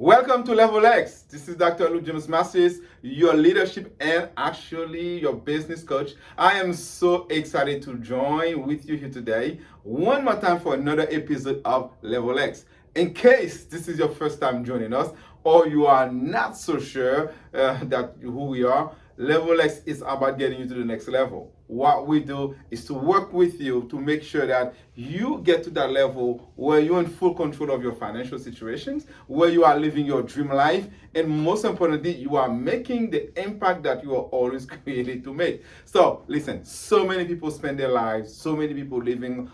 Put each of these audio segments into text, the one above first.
Welcome to Level X. This is Dr. Luke James Massis, your leadership and actually your business coach. I am so excited to join with you here today, one more time for another episode of Level X. In case this is your first time joining us, or you are not so sure that who we are, Level X is about getting you to the next level. What we do is to work with you to make sure that you get to that level where you're in full control of your financial situations, where you are living your dream life, and most importantly, you are making the impact that you are always created to make. So listen, so many people spend their lives, so many people living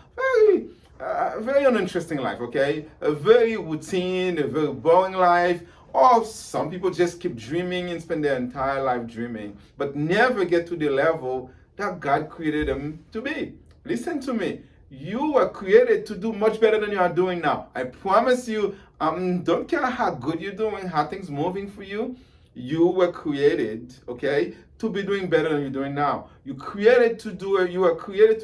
very uninteresting life, okay? A very routine, a very boring life. Or some people just keep dreaming and spend their entire life dreaming, but never get to the level that God created them to be. Listen to me. You were created to do much better than you are doing now. I promise you, don't care how good you're doing, how things moving for you. You were created, okay, to be doing better than you're doing now. You were created to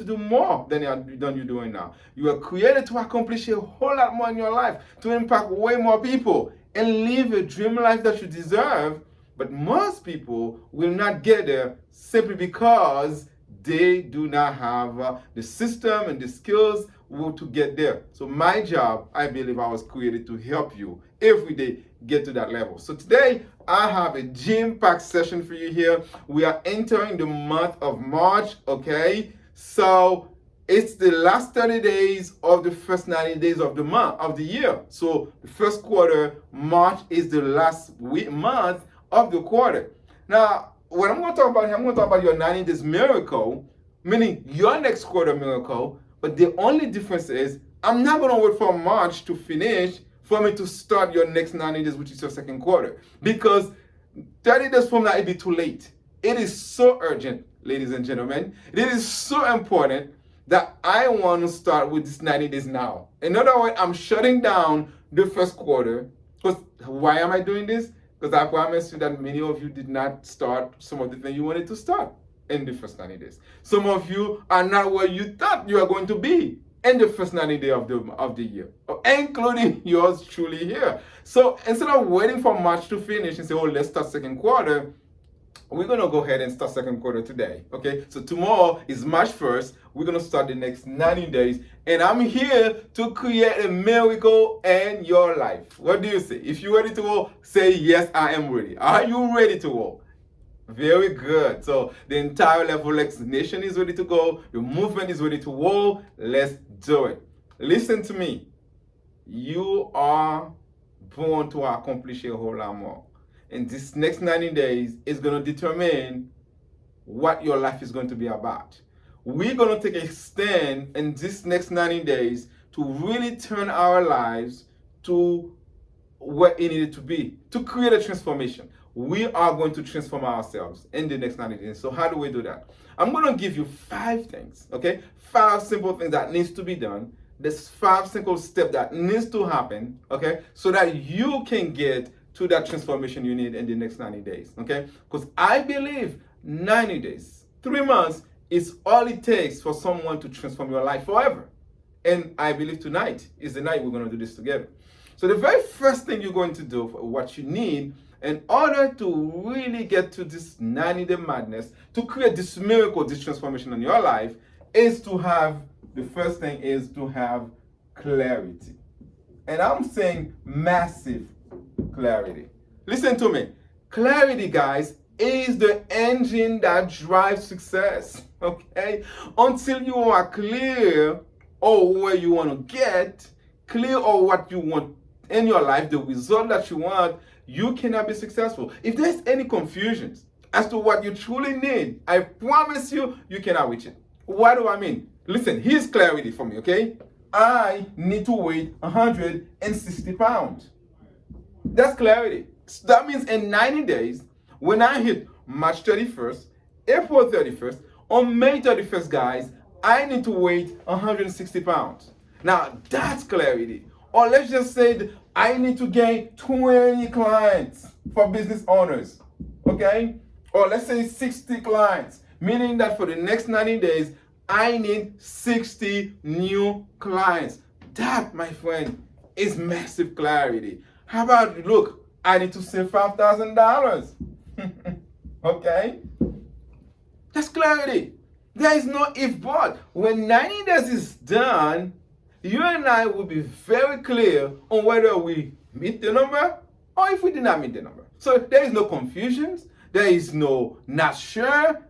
do more than you're doing now. You were created to accomplish a whole lot more in your life, to impact way more people, and live a dream life that you deserve. But most people will not get there simply because they do not have the system and the skills to get there. So my job, I believe I was created to help you every day get to that level. So today I have a jam-packed session for you here. We are entering the month of March, okay? So it's the last 30 days of the first 90 days of the month, of the year. So the first quarter, March, is the last month of the quarter. Now, what I'm going to talk about here, I'm going to talk about your 90 days miracle, meaning your next quarter miracle. But the only difference is I'm not going to wait for March to finish for me to start your next 90 days, which is your second quarter. Because 30 days from now, it'll be too late. It is so urgent, ladies and gentlemen. It is so important that I want to start with this 90 days now. In other words, I'm shutting down the first quarter. Because why am I doing this? Because I promise you that many of you did not start some of the things you wanted to start in the first 90 days. Some of you are not where you thought you were going to be in the first 90 days of the year, including yours truly here. So instead of waiting for March to finish and say, oh, let's start second quarter, we're going to go ahead and start second quarter today, okay? So tomorrow is March 1st. We're going to start the next 90 days. And I'm here to create a miracle in your life. What do you say? If you're ready to go, say, yes, I am ready. Are you ready to go? Very good. So the entire Level X Nation is ready to go. Your movement is ready to roll. Let's do it. Listen to me. You are born to accomplish a whole lot more. And this next 90 days is going to determine what your life is going to be about. We're going to take a stand in this next 90 days to really turn our lives to what it needed to be, to create a transformation. We are going to transform ourselves in the next 90 days. So how do we do that? I'm going to give you 5 things, okay? 5 simple things that needs to be done. There's 5 simple steps that needs to happen, okay? So that you can get to that transformation you need in the next 90 days, okay? Because I believe 90 days, 3 months is all it takes for someone to transform your life forever. And I believe tonight is the night we're going to do this together. So the very first thing you're going to do, what you need in order to really get to this 90-day madness, to create this miracle, this transformation in your life, is to have, the first thing is to have clarity. And I'm saying massive clarity. Listen to me. Clarity, guys, is the engine that drives success, okay? Until you are clear on where you want to get, clear on what you want in your life, the result that you want, you cannot be successful. If there's any confusions as to what you truly need, I promise you, you cannot reach it. What do I mean? Listen, here's clarity for me, okay? I need to weigh 160 pounds. That's clarity. So that means in 90 days, when I hit March 31st, April 31st, on May 31st, guys, I need to weigh 160 pounds. Now, that's clarity. Or let's just say I need to gain 20 clients for business owners, okay? Or let's say 60 clients, meaning that for the next 90 days, I need 60 new clients. That, my friend, is massive clarity. How about, look, I need to save $5,000. Okay? That's clarity. There is no if but. When 90 days is done, you and I will be very clear on whether we meet the number or if we did not meet the number. So there is no confusions. There is no not sure.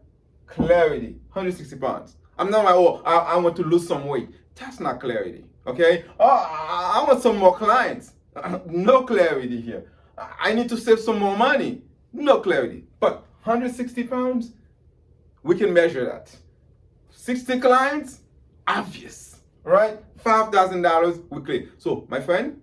Clarity. 160 pounds. I'm not like, oh, I want to lose some weight. That's not clarity. Okay? Oh, I want some more clients. No clarity here. I need to save some more money. No clarity. But 160 pounds, we can measure that. 60 clients, obvious, right? $5,000 weekly. So, my friend,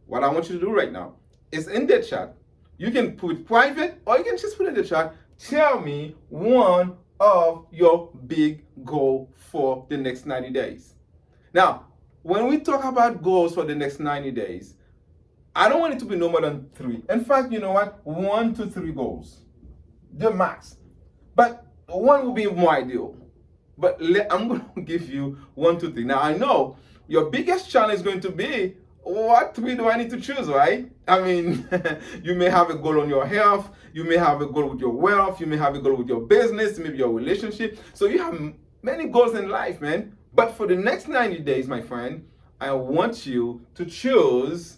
what I want you to do right now is in the chat, you can put private or you can just put in the chat, tell me one of your big goals for the next 90 days. Now, when we talk about goals for the next 90 days, I don't want it to be no more than 3. In fact, you know what? 1 to 3 goals, the max. But 1 will be more ideal. But I'm going to give you 1, 2, 3. Now, I know your biggest challenge is going to be, what 3 do I need to choose, right? I mean, you may have a goal on your health. You may have a goal with your wealth. You may have a goal with your business, maybe your relationship. So you have many goals in life, man. But for the next 90 days, my friend, I want you to choose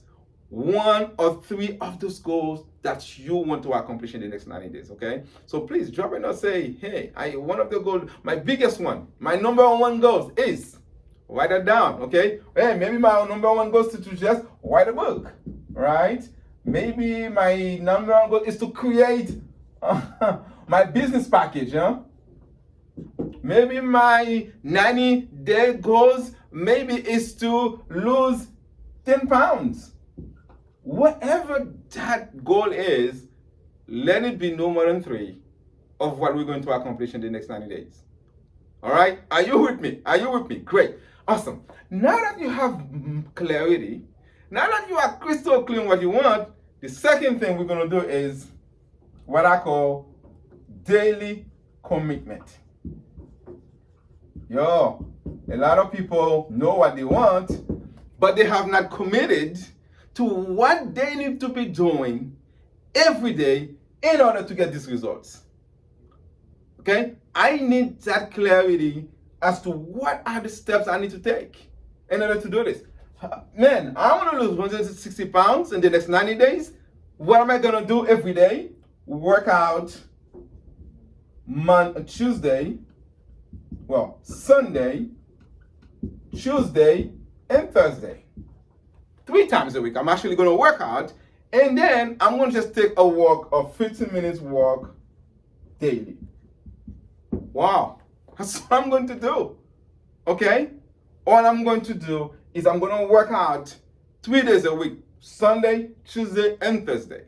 1 or 3 of those goals that you want to accomplish in the next 90 days, okay? So please drop it and say, hey, one of the goals, my biggest one, my number 1 goals is, write it down, okay? Hey, maybe my number 1 goal is to just write a book, right? Maybe my number 1 goal is to create my business package, huh? Maybe my 90-day goals maybe is to lose 10 pounds. Whatever that goal is, let it be no more than 3 of what we're going to accomplish in the next 90 days. All right? Are you with me? Are you with me? Great. Awesome. Now that you have clarity, now that you are crystal clear on what you want, the second thing we're going to do is what I call daily commitment. Yo, a lot of people know what they want, but they have not committed to what they need to be doing every day in order to get these results. Okay? I need that clarity as to what are the steps I need to take in order to do this. Man, I want to lose 160 pounds in the next 90 days. What am I going to do every day? Work out Sunday, Tuesday, and Thursday. 3 times a week. I'm actually going to work out, and then I'm going to just take a walk, a 15 minutes walk daily. Wow, that's what I'm going to do. Okay? All I'm going to do is I'm going to work out 3 days a week, Sunday, Tuesday, and Thursday.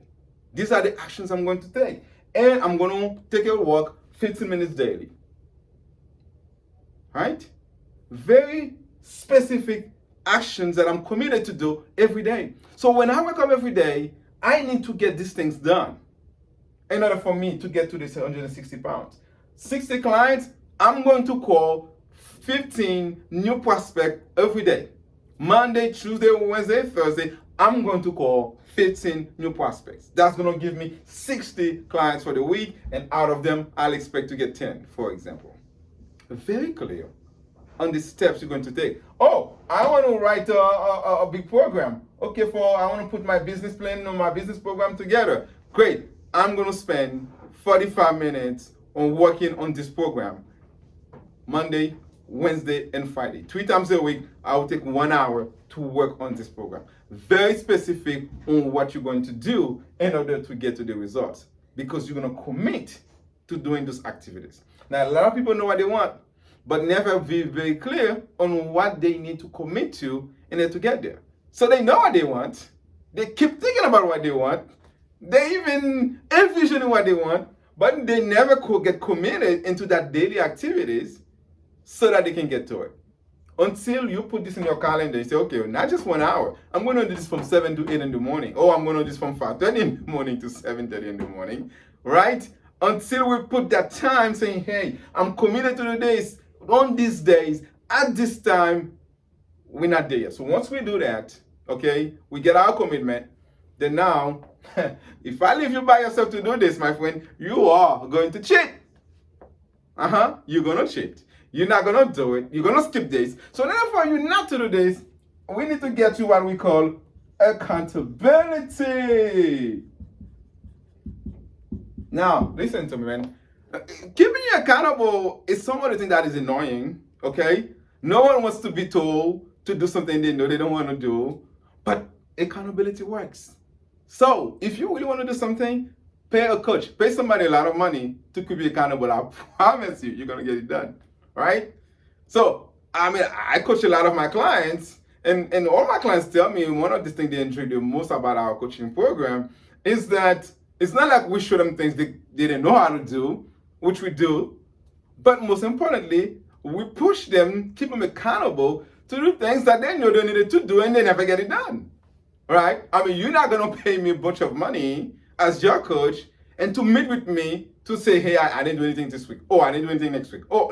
These are the actions I'm going to take. And I'm going to take a walk 15 minutes daily. Right? Very specific actions that I'm committed to do every day. So when I wake up every day, I need to get these things done in order for me to get to this 160 pounds. 60 clients, I'm going to call 15 new prospects every day. Monday, Tuesday, Wednesday, Thursday, I'm going to call 15 new prospects. That's going to give me 60 clients for the week, and out of them, I'll expect to get 10, for example. Very clear on the steps you're going to take. Oh, I want to write a big program. Okay, I want to put my business plan or my business program together. Great. I'm going to spend 45 minutes on working on this program. Monday, Wednesday, and Friday. 3 times a week, I will take 1 hour to work on this program. Very specific on what you're going to do in order to get to the results, because you're going to commit to doing those activities. Now, a lot of people know what they want, but never be very clear on what they need to commit to in order to get there. So they know what they want. They keep thinking about what they want. They even envision what they want, but they never get committed into that daily activities so that they can get to it. Until you put this in your calendar, you say, okay, not just 1 hour. I'm going to do this from 7 to 8 in the morning. Or I'm going to do this from 5:30 in the morning to 7:30 in the morning, right? Until we put that time saying, hey, I'm committed to the days, on these days, at this time, we're not there yet. So once we do that, okay, we get our commitment, then now, if I leave you by yourself to do this, my friend, you are going to cheat. You're going to cheat. You're not going to do it. You're going to skip this. So, in order for you not to do this, we need to get to what we call accountability. Now, listen to me, man. Keeping you accountable is some of the thing that is annoying, okay? No one wants to be told to do something they know they don't want to do, but accountability works. So, if you really want to do something, pay a coach, pay somebody a lot of money to keep you accountable. I promise you, you're going to get it done, right? So, I mean, I coach a lot of my clients, and all my clients tell me one of the things they enjoy the most about our coaching program is that it's not like we show them things they didn't know how to do, which we do, but most importantly, we push them, keep them accountable to do things that they know they needed to do and they never get it done, right? I mean, you're not going to pay me a bunch of money as your coach and to meet with me to say, hey, I didn't do anything this week. Oh, I didn't do anything next week. Oh,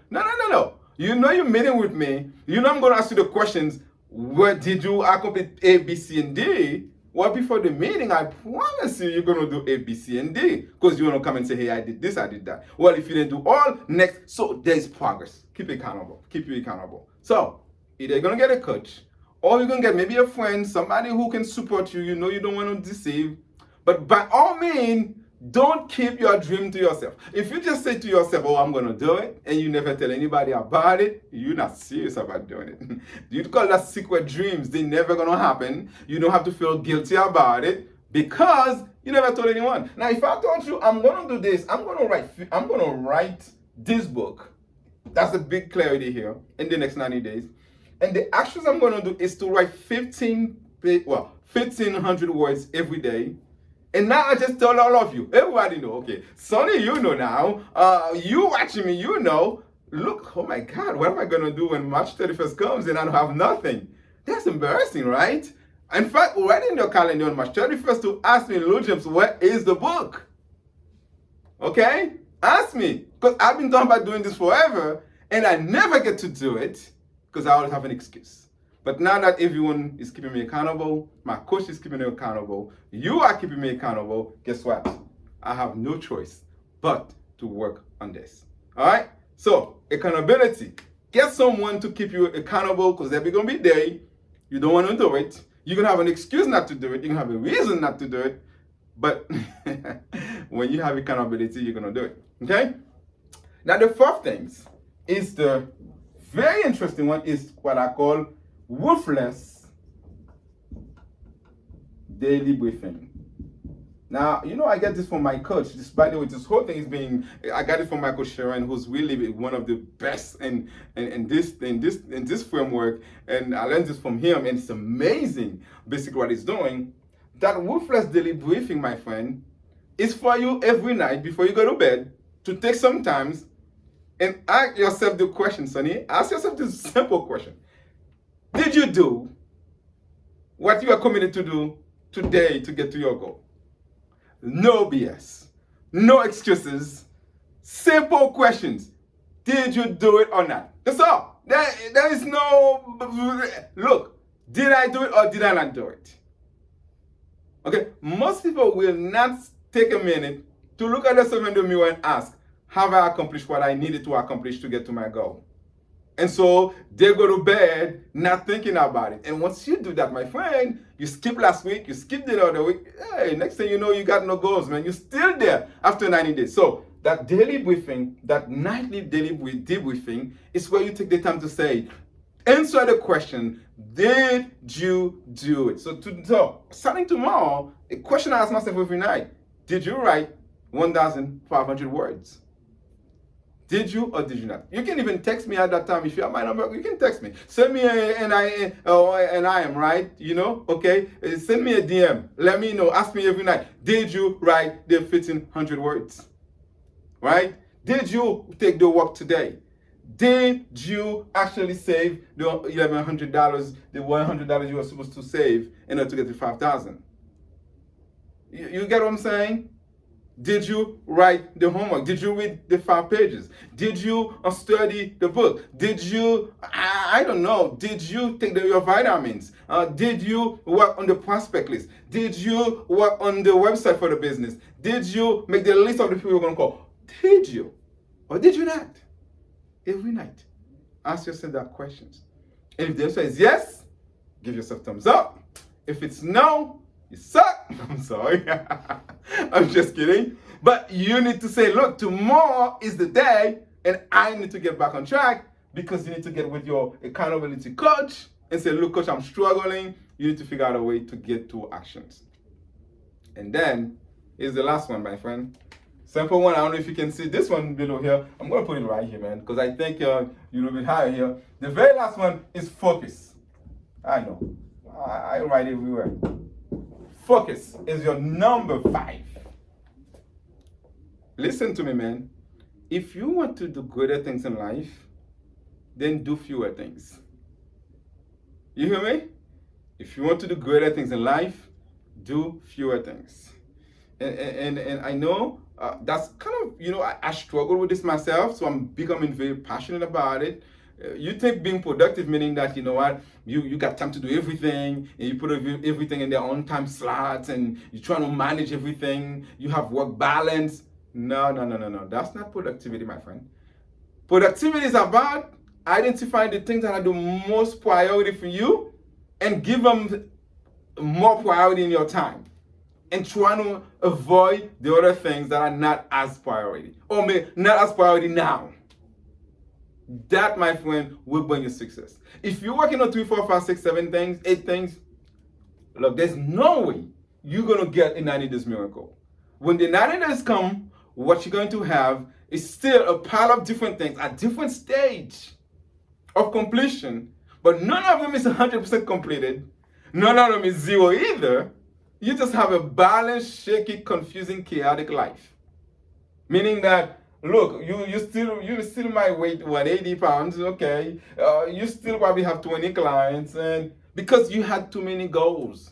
no. You know you're meeting with me. You know I'm going to ask you the questions. Where did you accomplish A, B, C, and D? Well, before the meeting, I promise you're going to do A, B, C, and D. Because you want to come and say, hey, I did this, I did that. Well, if you didn't do all, next. So there's progress. Keep accountable. Keep you accountable. So either you're going to get a coach, or you're going to get maybe a friend, somebody who can support you. You know you don't want to deceive. But by all means, don't keep your dream to yourself. If you just say to yourself, oh, I'm going to do it, and you never tell anybody about it, you're not serious about doing it. You call that secret dreams. They're never going to happen. You don't have to feel guilty about it because you never told anyone. Now, if I told you I'm going to do this, I'm going to write this book. That's a big clarity here in the next 90 days. And the actions I'm going to do is to write 1,500 words every day. And now I just tell all of you, everybody know, okay, Sonny, you know now, you watching me, you know, look, oh my God, what am I going to do when March 31st comes and I don't have nothing? That's embarrassing, right? In fact, write in your calendar on March 31st to ask me, Lou James, where is the book? Okay? Ask me, because I've been talking about doing this forever, and I never get to do it because I always have an excuse. But now that everyone is keeping me accountable, my coach is keeping me accountable, you are keeping me accountable, guess what? I have no choice but to work on this. All right? So, accountability. Get someone to keep you accountable because there's going to be a day you don't want to do it. You're going to have an excuse not to do it. You're going to have a reason not to do it. But when you have accountability, you're going to do it. Okay? Now, the fourth thing is the very interesting one is what I call ruthless daily briefing. Now, you know, I get this from my coach. This, by the way, this whole thing is I got it from my coach Sharon, who's really one of the best in this framework. And I learned this from him, and it's amazing, basically what he's doing. That ruthless daily briefing, my friend, is for you every night before you go to bed to take some time and ask yourself the question, Sonny. Ask yourself this simple question. Did you do what you are committed to do today to get to your goal? No BS. No excuses. Simple questions. Did you do it or not? That's all. There is no, look, did I do it or did I not do it? Okay, most people will not take a minute to look at themselves in the mirror and ask, have I accomplished what I needed to accomplish to get to my goal? And so they go to bed not thinking about it. And once you do that, my friend, you skip last week, you skip the other week. Hey, next thing you know, you got no goals, man. You're still there after 90 days. So that daily briefing, that nightly daily debriefing is where you take the time to say, answer the question, did you do it? So starting tomorrow, a question I ask myself every night, did you write 1,500 words? Did you or did you not? You can even text me at that time. If you have my number, you can text me. Send me an I am, right? You know, okay? Send me a DM. Let me know. Ask me every night. Did you write the 1,500 words? Right? Did you take the walk today? Did you actually save the $1,100, the $100 you were supposed to save in order to get to $5,000? You get what I'm saying? Did you write the homework? Did you read the 5 pages? Did you study the book? Did you, I don't know, did you take your vitamins? Did you work on the prospect list? Did you work on the website for the business? Did you make the list of the people you're going to call? Did you? Or did you not? Every night, ask yourself that questions. And if the answer is yes, give yourself thumbs up. If it's no, you suck. I'm sorry. I'm just kidding. But you need to say, look, tomorrow is the day and I need to get back on track, because you need to get with your accountability coach and say, look, coach, I'm struggling. You need to figure out a way to get to actions. And then here's the last one, my friend. Simple one. I don't know if you can see this one below here. I'm going to put it right here, man, because I think you're a little bit higher here. The very last one is focus. I know. I write everywhere. Focus is your number 5. Listen to me, man. If you want to do greater things in life, then do fewer things. You hear me? If you want to do greater things in life, do fewer things. And I know that's kind of, I struggle with this myself, so I'm becoming very passionate about it. You think being productive meaning that, you got time to do everything, and you put everything in their own time slots, and you're trying to manage everything, you have work balance. No. That's not productivity, my friend. Productivity is about identifying the things that are the most priority for you and give them more priority in your time, and trying to avoid the other things that are not as priority, or maybe not as priority now. That, my friend, will bring you success. If you're working on 3, 4, 5, 6, 7 things, 8 things, look, there's no way you're going to get a 90 days miracle. When the 90 days come, what you're going to have is still a pile of different things at different stage of completion, but none of them is 100% completed. None of them is 0 either. You just have a balanced, shaky, confusing, chaotic life. Meaning that, look, you still might weigh 180 pounds, okay? You still probably have 20 clients, and because you had too many goals.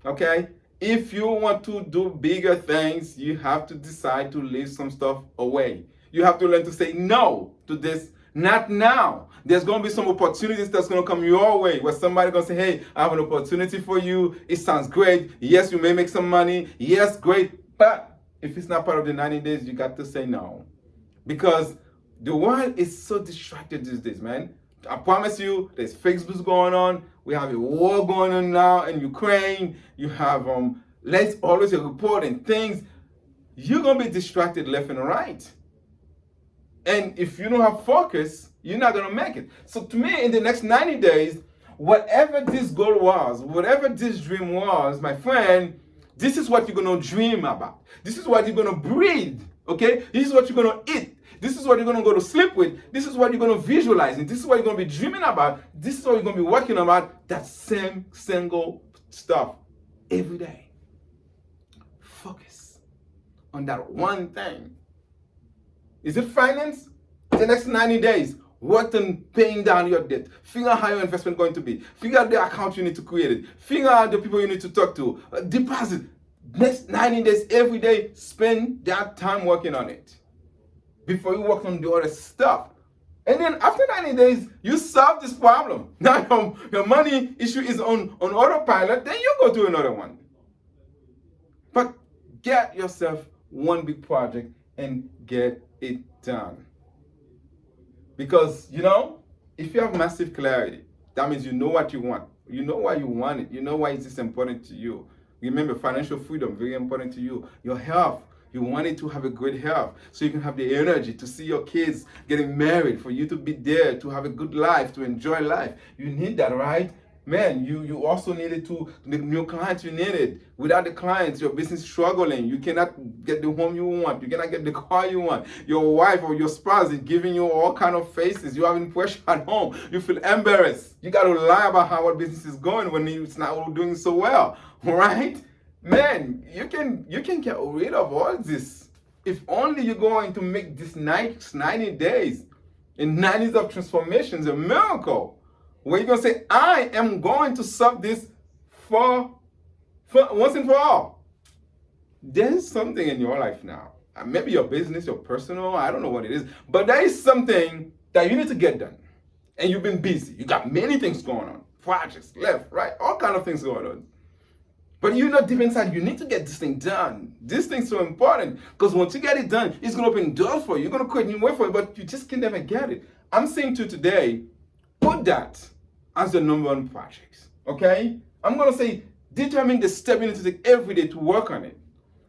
Okay? If you want to do bigger things, you have to decide to leave some stuff away. You have to learn to say no to this. Not now. There's going to be some opportunities that's going to come your way where somebody's going to say, hey, I have an opportunity for you. It sounds great. Yes, you may make some money. Yes, great. But if it's not part of the 90 days, you got to say no. Because the world is so distracted these days, man. I promise you, there's Facebook going on. We have a war going on now in Ukraine. You have let's always report and things. You're going to be distracted left and right. And if you don't have focus, you're not going to make it. So to me, in the next 90 days, whatever this goal was, whatever this dream was, my friend, this is what you're going to dream about. This is what you're going to breathe, okay? This is what you're going to eat. This is what you're going to go to sleep with. This is what you're going to visualize. And this is what you're going to be dreaming about. This is what you're going to be working about. That same single stuff every day. Focus on that one thing. Is it finance? The next 90 days, work on paying down your debt. Figure out how your investment is going to be. Figure out the account you need to create it. Figure out the people you need to talk to. Deposit. Next 90 days, every day, spend that time working on it before you work on the other stuff. And then after 90 days, you solve this problem. Now your money issue is on autopilot, then you go to another one. But get yourself one big project and get it done. Because, if you have massive clarity, that means you know what you want. You know why you want it. You know why it's important to you. Remember, financial freedom, very important to you. Your health. You want it to have a great health so you can have the energy to see your kids getting married, for you to be there, to have a good life, to enjoy life. You need that, right? Man, you also needed the new clients you needed. Without the clients, your business is struggling. You cannot get the home you want. You cannot get the car you want. Your wife or your spouse is giving you all kind of faces. You're having pressure at home. You feel embarrassed. You got to lie about how our business is going when it's not doing so well, right? Man, you can get rid of all this. If only you're going to make this next 90 days and 90 days of transformations a miracle. Where you're going to say, I am going to solve this for once and for all. there's something in your life now. Maybe your business, your personal, I don't know what it is, but there is something that you need to get done. And you've been busy. You got many things going on. Projects, left, right, all kind of things going on. But you know deep inside, you need to get this thing done. This thing's so important because once you get it done, it's going to open doors for you. You're going to create new way for you, but you just can never get it. I'm saying to you today, put that as the number one project, okay? I'm going to say, determine the step you need to take every day to work on it.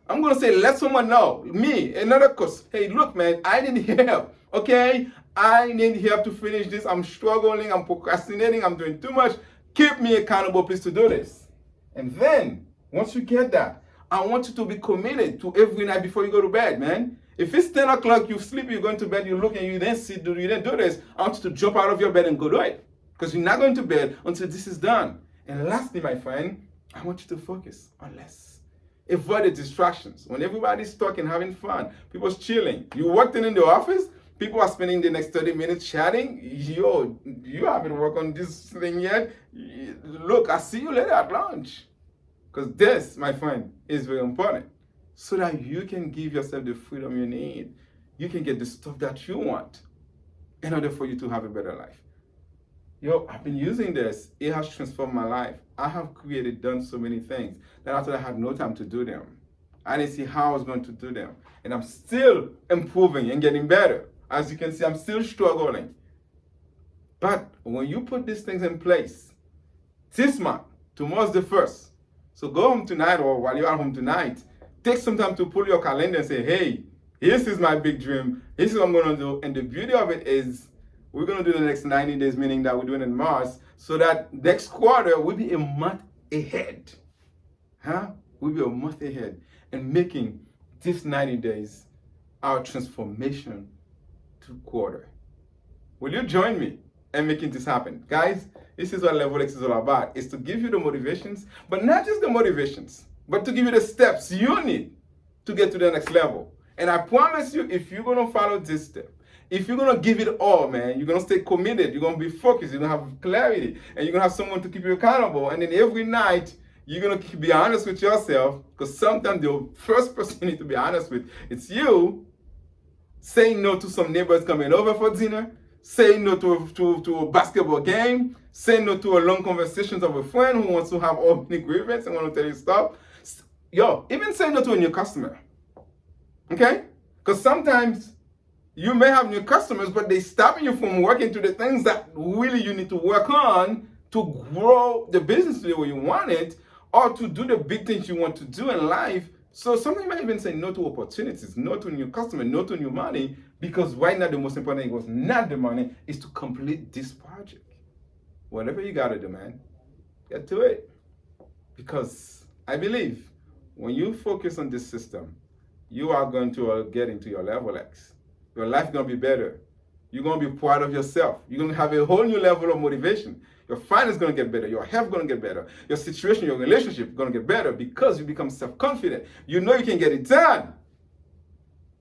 I'm going to say, let someone know, me, another coach, hey, look, man, I need help, okay? I need help to finish this. I'm struggling, I'm procrastinating, I'm doing too much. Keep me accountable, please, to do this. And then, once you get that, I want you to be committed to every night before you go to bed, man. If it's 10 o'clock, you sleep, you're going to bed, you look and you then sit, you then do this, I want you to jump out of your bed and go do it. Because you're not going to bed until this is done. And lastly, my friend, I want you to focus on less. Avoid the distractions. When everybody's talking, having fun, people's chilling. You walked in the office, people are spending the next 30 minutes chatting. Yo, you haven't worked on this thing yet. Look, I'll see you later at lunch. Because this, my friend, is very important. So that you can give yourself the freedom you need. You can get the stuff that you want in order for you to have a better life. Yo, I've been using this. It has transformed my life. I have done so many things that after I had no time to do them. I didn't see how I was going to do them. And I'm still improving and getting better. As you can see, I'm still struggling. But when you put these things in place, this month, tomorrow's the 1st. So go home tonight, or while you're at home tonight, take some time to pull your calendar and say, hey, this is my big dream. This is what I'm going to do. And the beauty of it is we're going to do the next 90 days, meaning that we're doing it in March, so that next quarter will be a month ahead. We'll be a month ahead and making this 90 days our transformation to quarter. Will you join me in making this happen? Guys, this is what Level X is all about. It's to give you the motivations, but not just the motivations, but to give you the steps you need to get to the next level. And I promise you, if you're going to follow this step, if you're going to give it all, man, you're going to stay committed, you're going to be focused, you're going to have clarity, and you're going to have someone to keep you accountable. And then every night, you're going to be honest with yourself, because sometimes the first person you need to be honest with, it's you. Saying no to some neighbors coming over for dinner, saying no to a basketball game, saying no to a long conversation of a friend who wants to have all many grievances and want to tell you stuff. Yo, even saying no to a new customer. Okay? Because sometimes you may have new customers, but they're stopping you from working to the things that really you need to work on to grow the business the way you want it, or to do the big things you want to do in life. So somebody might even say no to opportunities, no to new customers, no to new money, because right now the most important thing was not the money, is to complete this project. Whatever you gotta do, man, get to it. Because I believe when you focus on this system, you are going to get into your Level X. Your life is gonna be better. You're gonna be proud of yourself. You're gonna have a whole new level of motivation. Your finance is going to get better. Your health is going to get better. Your situation, your relationship is going to get better because you become self-confident. You know you can get it done.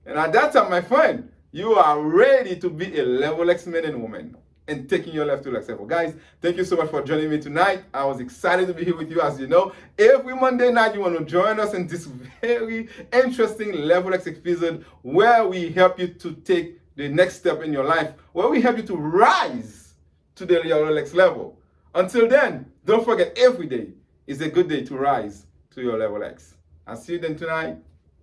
And at that time, my friend, you are ready to be a Level X man and woman and taking your life to the next level. Guys, thank you so much for joining me tonight. I was excited to be here with you. As you know, every Monday night, you want to join us in this very interesting Level X episode where we help you to take the next step in your life, where we help you to rise to the Level X level. Until then, don't forget, every day is a good day to rise to your Level X. I'll see you then tonight.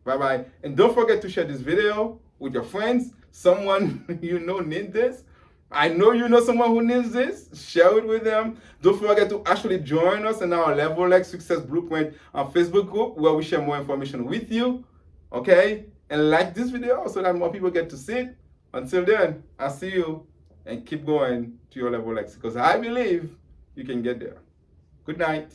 Bye-bye. And don't forget to share this video with your friends. Someone you know needs this. I know you know someone who needs this. Share it with them. Don't forget to actually join us in our Level X Success Blueprint Facebook group where we share more information with you. Okay? And like this video so that more people get to see it. Until then, I'll see you and keep going to your Level X because I believe you can get there. Good night.